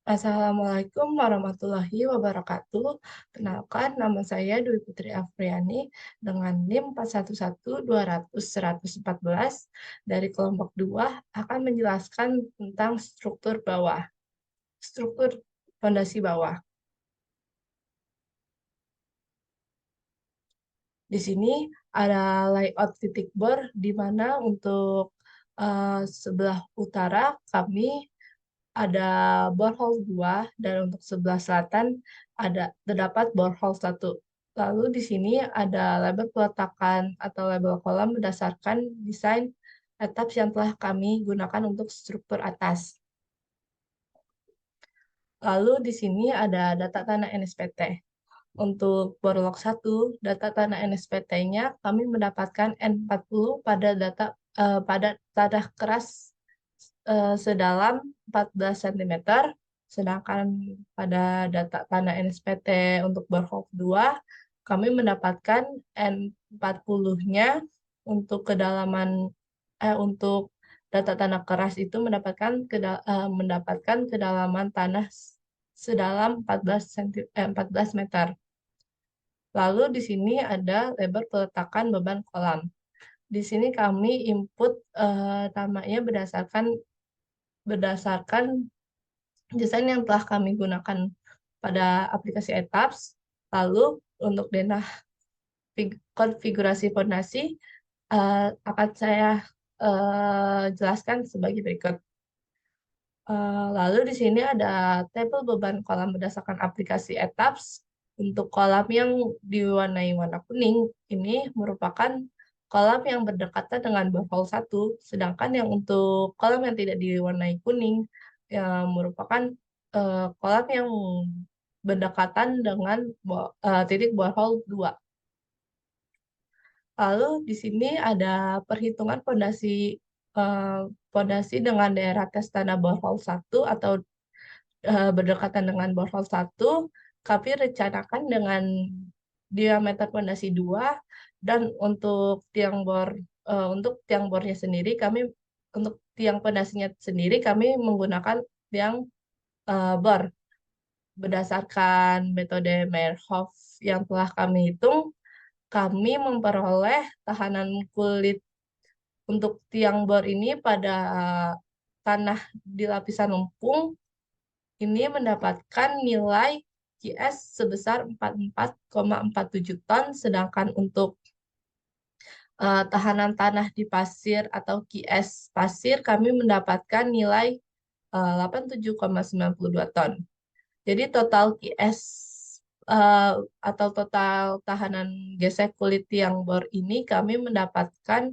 Assalamualaikum warahmatullahi wabarakatuh. Kenalkan, nama saya Dwi Putri Afriani dengan NIM 411200114 dari kelompok 2 akan menjelaskan tentang struktur fondasi bawah. Di sini ada layout titik bor di mana untuk sebelah utara kami ada borehole 2 dan untuk sebelah selatan terdapat borehole 1. Lalu di sini ada label peletakan atau label kolam berdasarkan desain atap yang telah kami gunakan untuk struktur atas. Lalu di sini ada data tanah NSPT. Untuk borlog 1, data tanah NSPT-nya kami mendapatkan N40 pada tanah keras sedalam 14 cm, sedangkan pada data tanah NSPT untuk borehole 2, kami mendapatkan N40-nya untuk untuk data tanah keras itu mendapatkan kedalaman tanah sedalam 14 meter. Lalu di sini ada lebar peletakan beban kolam. Di sini kami input namanya berdasarkan desain yang telah kami gunakan pada aplikasi ETAPS. Lalu untuk denah konfigurasi fondasi akan saya jelaskan sebagai berikut. Lalu di sini ada tabel beban kolam berdasarkan aplikasi ETAPS. Untuk kolam yang diwarnai warna kuning, ini merupakan kolam yang berdekatan dengan borehole 1, sedangkan yang untuk kolam yang tidak diwarnai kuning, yang merupakan kolam yang berdekatan dengan titik borehole 2. Lalu di sini ada perhitungan fondasi dengan daerah tes tanah borehole 1 atau berdekatan dengan borehole 1, kami rencanakan dengan diameter fondasi 2, dan untuk tiang bornya sendiri untuk tiang fondasinya sendiri kami menggunakan tiang bor. Berdasarkan metode Meyerhof yang telah kami hitung, kami memperoleh tahanan kulit untuk tiang bor ini pada tanah di lapisan lempung ini mendapatkan nilai QS sebesar 44,47 ton, sedangkan untuk tahanan tanah di pasir atau QS pasir kami mendapatkan nilai 87,92 ton. Jadi total QS atau total tahanan gesek kulit tiang bor ini kami mendapatkan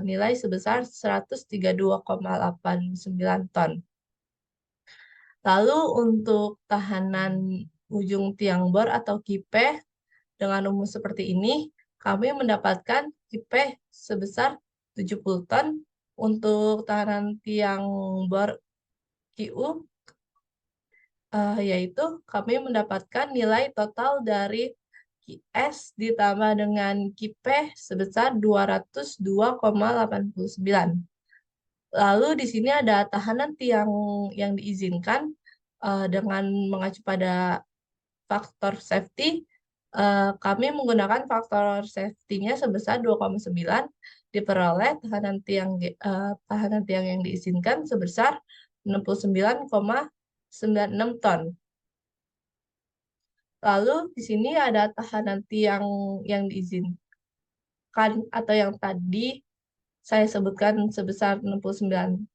nilai sebesar 132,89 ton. Lalu untuk tahanan ujung tiang bor atau kipeh dengan umur seperti ini, kami mendapatkan kipeh sebesar 70 ton. Untuk tahanan tiang bor QU, yaitu kami mendapatkan nilai total dari QS ditambah dengan kipeh sebesar 202,89. Lalu di sini ada tahanan tiang yang diizinkan dengan mengacu pada faktor safety. Kami menggunakan faktor safety-nya sebesar 2,9, diperoleh tahanan tiang yang diizinkan sebesar 69,96 ton. Lalu di sini ada tahanan tiang yang diizinkan atau yang tadi saya sebutkan sebesar 69,96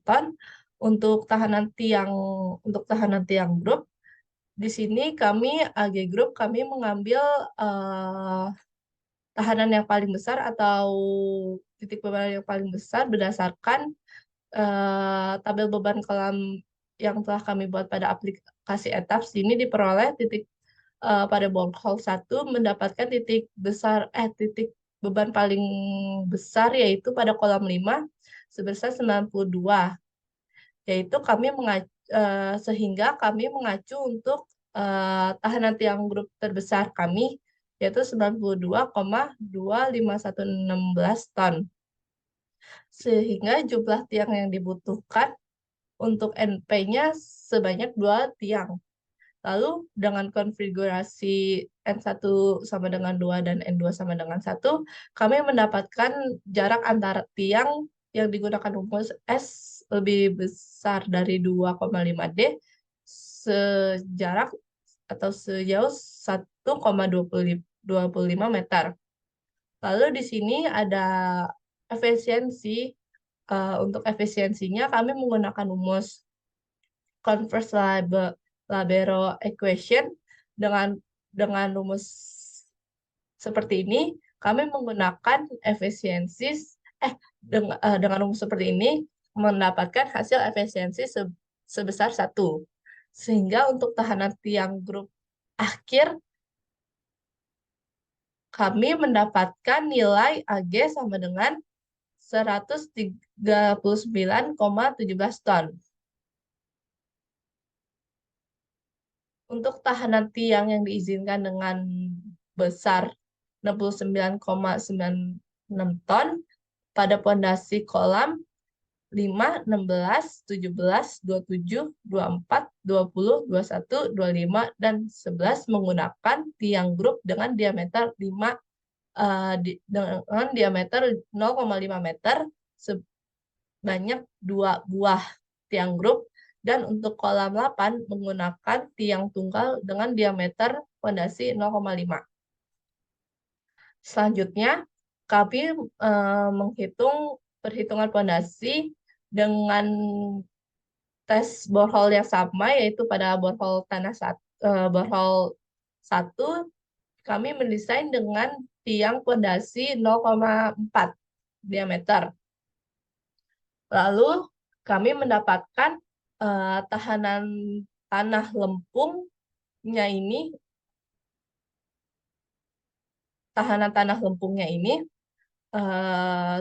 ton. Untuk tahanan tiang grup, di sini AG Group kami mengambil tahanan yang paling besar atau titik beban yang paling besar berdasarkan tabel beban kolam yang telah kami buat pada aplikasi ETAPS. Ini diperoleh pada borehole 1 mendapatkan titik beban paling besar yaitu pada kolam 5 sebesar 92, yaitu sehingga kami mengacu untuk tahanan tiang grup terbesar kami yaitu 92,25116 ton. Sehingga jumlah tiang yang dibutuhkan untuk NP-nya sebanyak 2 tiang. Lalu dengan konfigurasi N1 sama dengan 2 dan N2 sama dengan 1, kami mendapatkan jarak antara tiang yang digunakan rumus S lebih besar dari 2,5 D sejarak atau sejauh 1,25 meter. Lalu di sini ada efisiensi. Untuk efisiensinya kami menggunakan rumus converse Labero equation dengan rumus seperti ini. Kami menggunakan efisiensi dengan rumus seperti ini mendapatkan hasil efisiensi sebesar 1. Sehingga untuk tahanan tiang grup akhir kami mendapatkan nilai AG sama dengan 139,17 ton. Untuk tahanan tiang yang diizinkan dengan besar 69,96 ton pada pondasi kolam 5, 16, 17, 27, 24, 20, 21, 25, dan 11 menggunakan tiang grup dengan diameter 5 dengan diameter 0,5 meter sebanyak 2 buah tiang grup, dan untuk kolam 8 menggunakan tiang tunggal dengan diameter pondasi 0,5. Selanjutnya, kami menghitung perhitungan pondasi dengan tes borehole yang sama, yaitu pada borehole borehole 1, kami mendesain dengan tiang pondasi 0,4 diameter. Lalu kami mendapatkan tahanan tanah lempungnya ini,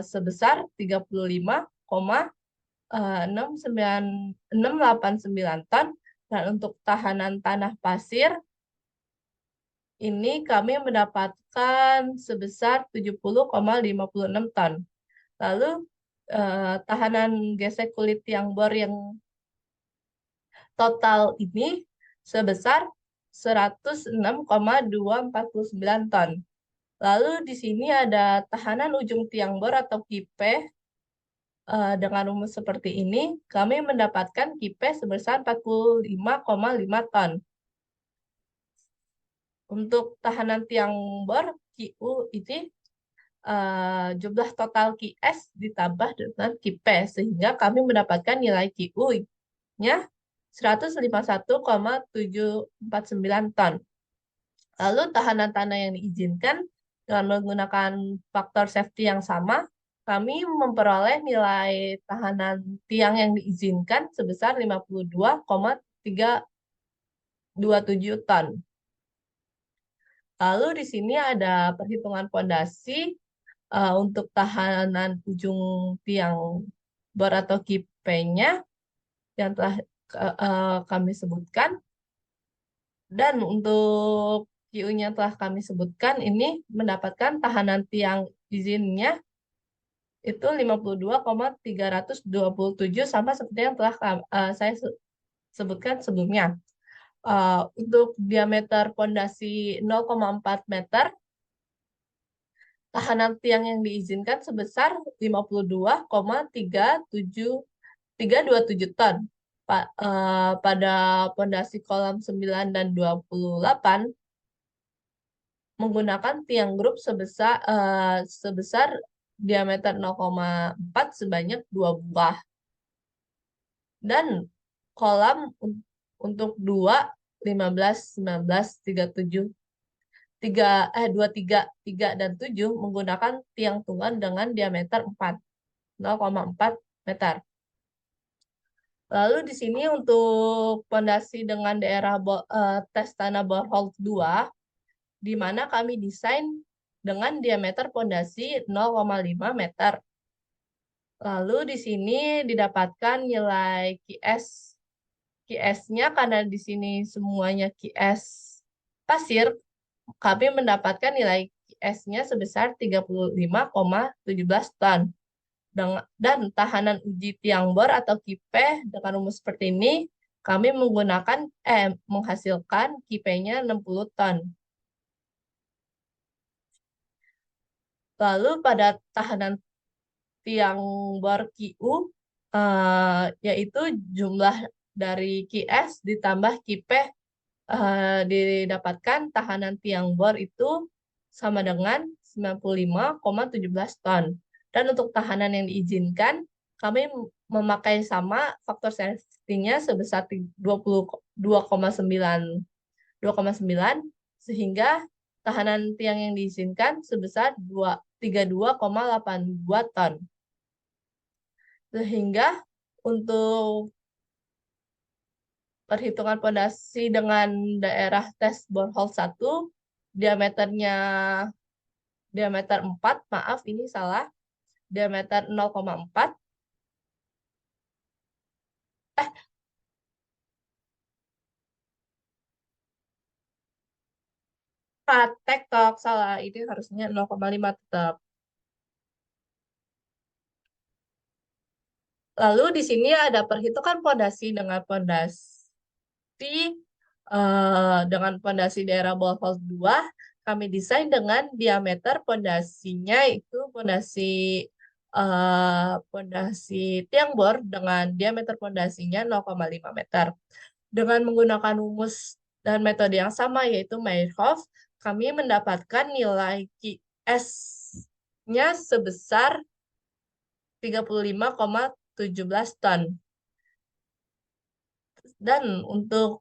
sebesar 35,689 ton, dan untuk tahanan tanah pasir ini kami mendapatkan sebesar 70,56 ton. Lalu tahanan gesek kulit tiang bor yang total ini sebesar 106,249 ton. Lalu di sini ada tahanan ujung tiang bor atau kipe. Dengan rumus seperti ini, kami mendapatkan kipe sebesar 45,5 ton. Untuk tahanan tiang bor, QU ini jumlah total QS ditambah dengan QP, sehingga kami mendapatkan nilai QU-nya 151,749 ton. Lalu tahanan tanah yang diizinkan dengan menggunakan faktor safety yang sama, kami memperoleh nilai tahanan tiang yang diizinkan sebesar 52,327 ton. Lalu di sini ada perhitungan pondasi untuk tahanan ujung tiang bor atau kipe-nya yang telah kami sebutkan. Dan untuk Q-nya telah kami sebutkan, ini mendapatkan tahanan tiang izinnya itu 52,327 sama seperti yang telah saya sebutkan sebelumnya. Untuk diameter pondasi 0,4 meter, tahanan tiang yang diizinkan sebesar 52,327 ton. Pada pondasi kolam 9 dan 28 menggunakan tiang grup sebesar diameter 0,4 sebanyak 2 buah. Dan kolam untuk 2, 15, 19, 37, 23, 3, dan 7 menggunakan tiang tunggal dengan diameter 4, 0,4 meter. Lalu di sini untuk pondasi dengan daerah tes tanah borehole 2, di mana kami desain dengan diameter pondasi 0,5 meter. Lalu di sini didapatkan nilai QS. QS-nya karena di sini semuanya QS pasir, kami mendapatkan nilai QS-nya sebesar 35,17 ton. dan tahanan uji tiang bor atau KIPE dengan rumus seperti ini, kami menghasilkan KIPE-nya 60 ton. Lalu pada tahanan tiang bor QU, yaitu jumlah dari QS ditambah KIPE, didapatkan tahanan tiang bor itu sama dengan 95,17 ton. Dan untuk tahanan yang diizinkan, kami memakai sama faktor safety-nya sebesar 2,9, sehingga tahanan tiang yang diizinkan sebesar 32,82 ton. Sehingga untuk perhitungan pondasi dengan daerah tes borehole 1, diameternya diameter 4, maaf ini salah, diameter 0,4, tektok, salah, ini harusnya 0,5 tetap. Lalu di sini ada perhitungan pondasi dengan pondasi daerah borehole 2, kami desain dengan diameter pondasinya itu pondasi tiang bor dengan diameter pondasinya 0,5 meter. Dengan menggunakan rumus dan metode yang sama yaitu Meyerhof, kami mendapatkan nilai QS-nya sebesar 35,17 ton. Dan untuk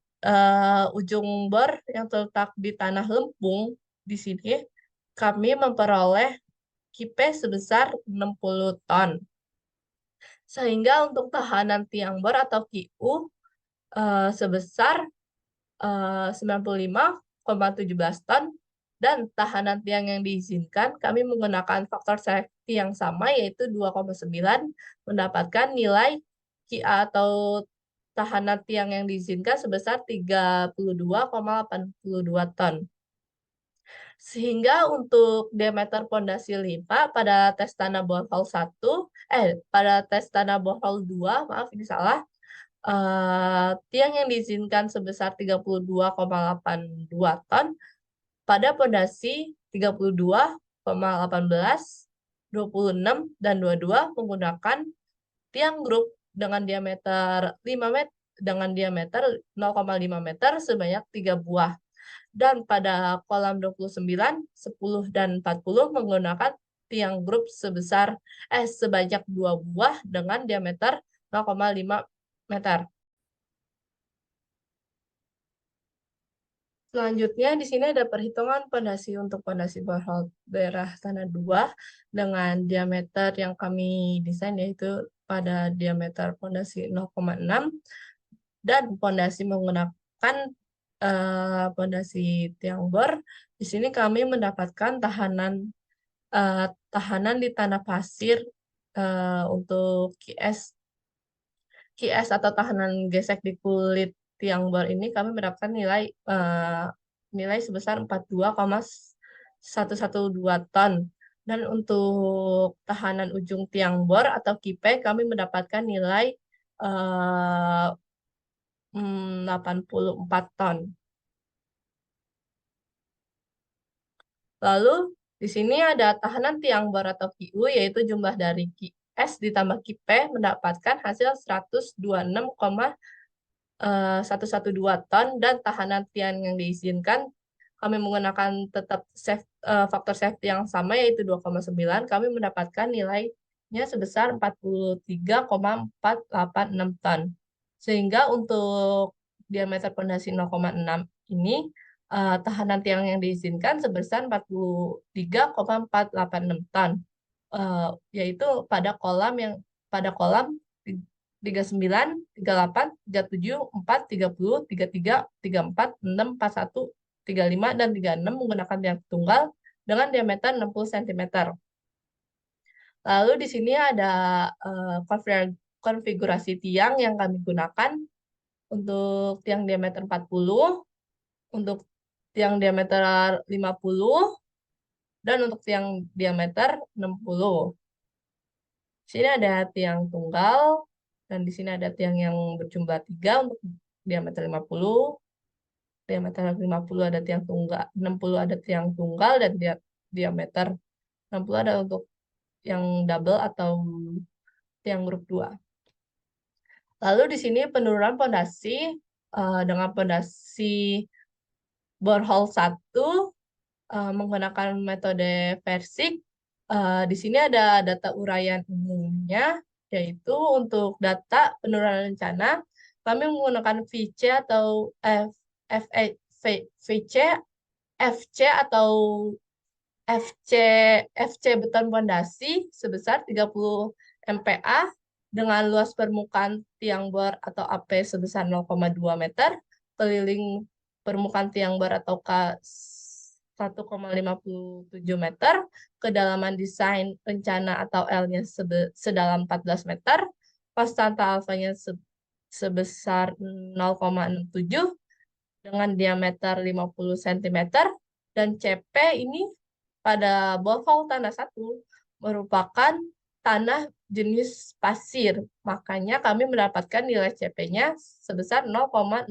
ujung bor yang terletak di tanah lempung, di sini kami memperoleh KIPE sebesar 60 ton. Sehingga untuk tahanan tiang bor atau QU sebesar 95,17 ton, dan tahanan tiang yang diizinkan kami menggunakan faktor safety yang sama yaitu 2,9, mendapatkan nilai QA atau tahanan tiang yang diizinkan sebesar 32,82 ton. Sehingga untuk diameter pondasi limpa pada tes tanah borehole 1, pada tes tanah borehole 2, maaf ini salah, tiang yang diizinkan sebesar 32,82 ton pada pondasi 32,18, 26, dan 22 menggunakan tiang grup dengan diameter 0,5 meter sebanyak 3 buah. Dan pada kolam 29, 10, dan 40 menggunakan tiang grup sebanyak 2 buah dengan diameter 0,5 meter. Selanjutnya, di sini ada perhitungan pondasi untuk pondasi borehole daerah tanah 2 dengan diameter yang kami desain yaitu pada diameter pondasi 0,6, dan pondasi menggunakan pondasi tiang bor. Di sini kami mendapatkan tahanan di tanah pasir untuk QS atau tahanan gesek di kulit tiang bor ini kami mendapatkan nilai sebesar 42,112 ton. Dan untuk tahanan ujung tiang bor atau KIPE kami mendapatkan nilai 84 ton. Lalu di sini ada tahanan tiang bor atau QU yaitu jumlah dari QS ditambah KIPE mendapatkan hasil 112 ton, dan tahanan tiang yang diizinkan kami menggunakan tetap faktor safety yang sama yaitu 2,9, kami mendapatkan nilainya sebesar 43,486 ton. Sehingga untuk diameter pondasi 0,6 ini tahanan tiang yang diizinkan sebesar 43,486 ton, yaitu pada kolam 39, 38, 37, 4, 30, 33, 34, 6, 41, 35, dan 36 menggunakan tiang tunggal dengan diameter 60 cm. Lalu di sini ada konfigurasi tiang yang kami gunakan untuk tiang diameter 40, untuk tiang diameter 50, dan untuk tiang diameter 60. Di sini ada tiang tunggal, dan di sini ada tiang yang berjumlah 3 untuk diameter 50. Diameter 50 ada tiang tunggal, 60 ada tiang tunggal, dan diameter 60 ada untuk yang double atau tiang grup 2. Lalu di sini penurunan pondasi dengan pondasi borehole 1 menggunakan metode Versick. Di sini ada data uraian umumnya, yaitu untuk data penurunan rencana, kami menggunakan VC atau VC, FC atau FC FC beton pondasi sebesar 30 MPa dengan luas permukaan tiang bor atau AP sebesar 0,2 meter, keliling permukaan tiang bor atau K 1,57 meter, kedalaman desain rencana atau L-nya sedalam 14 meter, konstanta alfanya sebesar 0,67 dengan diameter 50 cm, dan CP ini pada borehole tanah 1 merupakan tanah jenis pasir. Makanya kami mendapatkan nilai CP-nya sebesar 0,09.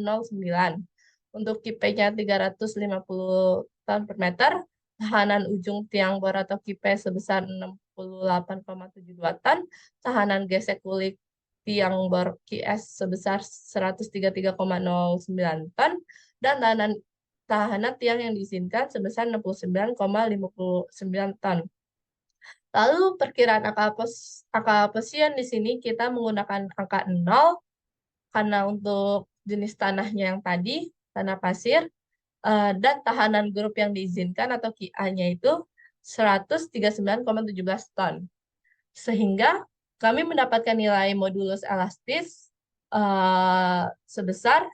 Untuk KIP-nya 350 ton per meter, tahanan ujung tiang bor atau KIP sebesar 68,72 ton, tahanan gesek kulit tiang bor QS sebesar 133,09 ton, dan tahanan tiang yang diizinkan sebesar 69,59 ton. Lalu perkiraan akal posian di sini kita menggunakan angka 0 karena untuk jenis tanahnya yang tadi, tanah pasir, dan tahanan grup yang diizinkan atau QA-nya itu 139,17 ton. Sehingga kami mendapatkan nilai modulus elastis sebesar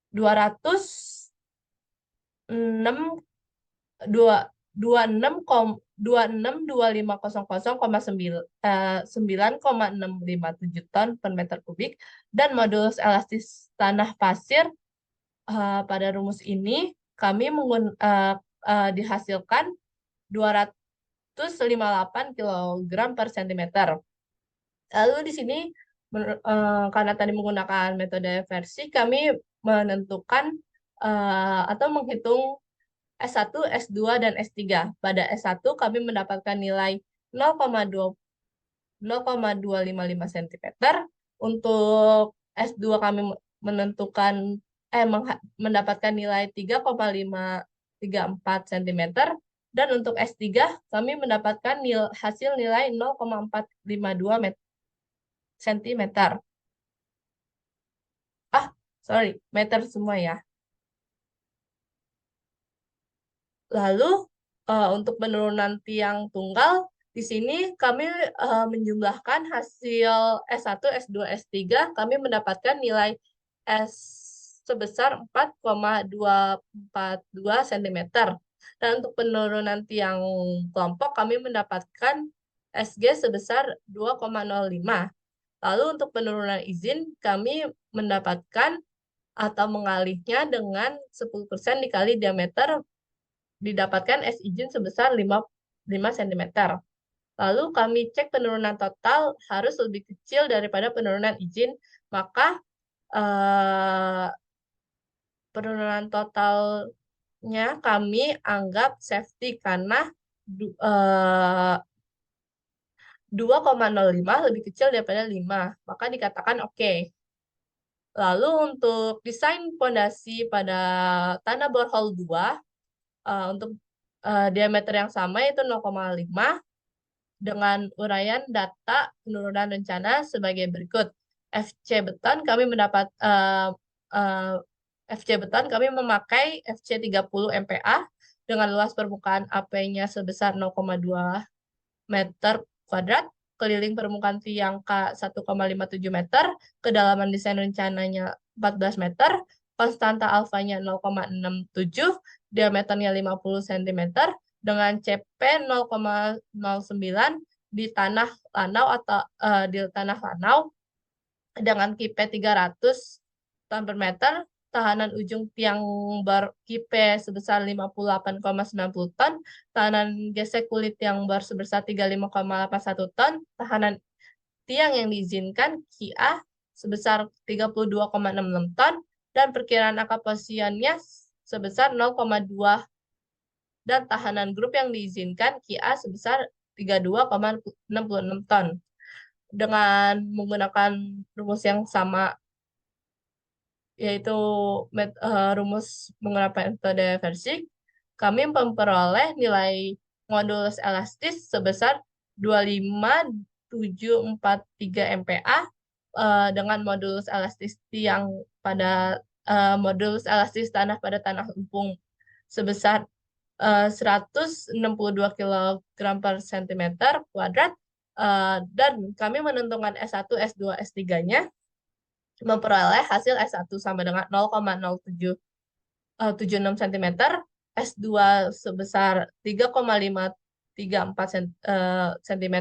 206,9,9,657 ton per meter kubik, dan modulus elastis tanah pasir pada rumus ini kami dihasilkan 258 kg per cm. Lalu di sini karena tadi menggunakan metode versi, kami menentukan atau menghitung S1, S2, dan S3. Pada S1 kami mendapatkan nilai 0,255 cm. Untuk S2 kami mendapatkan nilai 3,534 cm. Dan untuk S3 kami mendapatkan hasil nilai 0,452 cm. Meter semua ya. Lalu untuk penurunan tiang tunggal, di sini kami menjumlahkan hasil S1, S2, S3, kami mendapatkan nilai S sebesar 4,242 cm. Dan untuk penurunan tiang kelompok, kami mendapatkan SG sebesar 2,05. Lalu untuk penurunan izin, kami mendapatkan atau mengalihnya dengan 10% dikali diameter, didapatkan S izin sebesar 5 cm. Lalu kami cek penurunan total harus lebih kecil daripada penurunan izin, maka penurunan totalnya kami anggap safety karena 2,05 lebih kecil daripada 5, maka dikatakan oke. Lalu untuk desain pondasi pada tanah borehole 2, untuk diameter yang sama yaitu 0,5 dengan uraian data penurunan rencana sebagai berikut. FC beton kami memakai FC 30 MPa dengan luas permukaan AP-nya sebesar 0,2 meter kuadrat, keliling permukaan tiang K 1,57 meter, kedalaman desain rencananya 14 meter, konstanta alfanya 0,67, diameternya 50 cm, dengan CP 0,09 di tanah lanau atau dengan KIP 300 ton per meter, tahanan ujung tiang bar KIPE sebesar 58,90 ton, tahanan gesek kulit tiang bar sebesar 35,81 ton, tahanan tiang yang diizinkan KIA sebesar 32,66 ton, dan perkiraan angka posisiannya sebesar 0,2, dan tahanan grup yang diizinkan KIA sebesar 32,66 ton. Dengan menggunakan rumus yang sama, yaitu rumus menggunakan metode Versick, kami memperoleh nilai modulus elastis sebesar 25,743 MPa dengan modulus elastis tiang pada modulus elastis tanah pada tanah lempung sebesar 162 kg per cm kuadrat, dan kami menentukan S1, S2, S3-nya memperoleh hasil S1 sama dengan 0,0776 cm, S2 sebesar 3,534 cm,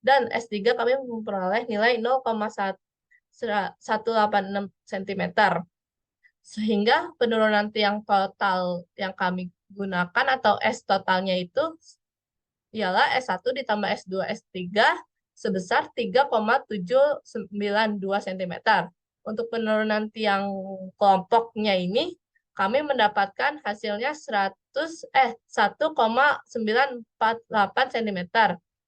dan S3 kami memperoleh nilai 0,186 cm. Sehingga penurunan tiang total yang kami gunakan atau S totalnya itu ialah S1 ditambah S2, S3 sebesar 3,792 cm. Untuk penurunan tiang kelompoknya ini, kami mendapatkan hasilnya 1,948 cm.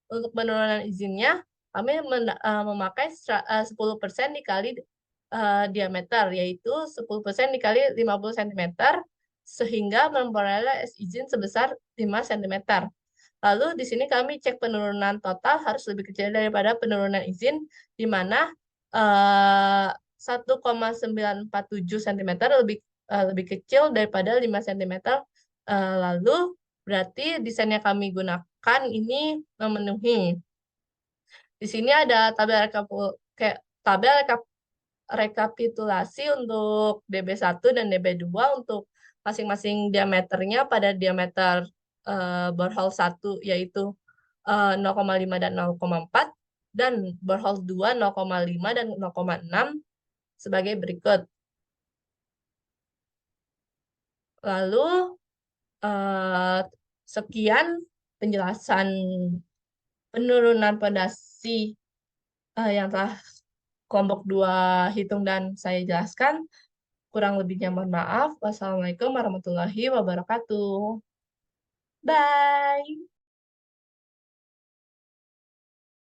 Untuk penurunan izinnya, kami memakai 10% dikali diameter, yaitu 10% dikali 50 cm, sehingga memperoleh izin sebesar 5 cm. Lalu di sini kami cek penurunan total harus lebih kecil daripada penurunan izin, di mana 1,947 cm lebih kecil daripada 5 cm. Lalu berarti desain yang kami gunakan ini memenuhi. Di sini ada tabel rekapitulasi untuk DB1 dan DB2 untuk masing-masing diameternya pada diameter borehole 1 yaitu 0,5 dan 0,4, dan borehole 2 0,5 dan 0,6 sebagai berikut. Lalu sekian penjelasan penurunan pondasi yang telah kelompok 2 hitung dan saya jelaskan. Kurang lebihnya mohon maaf. Wassalamualaikum warahmatullahi wabarakatuh. Bye.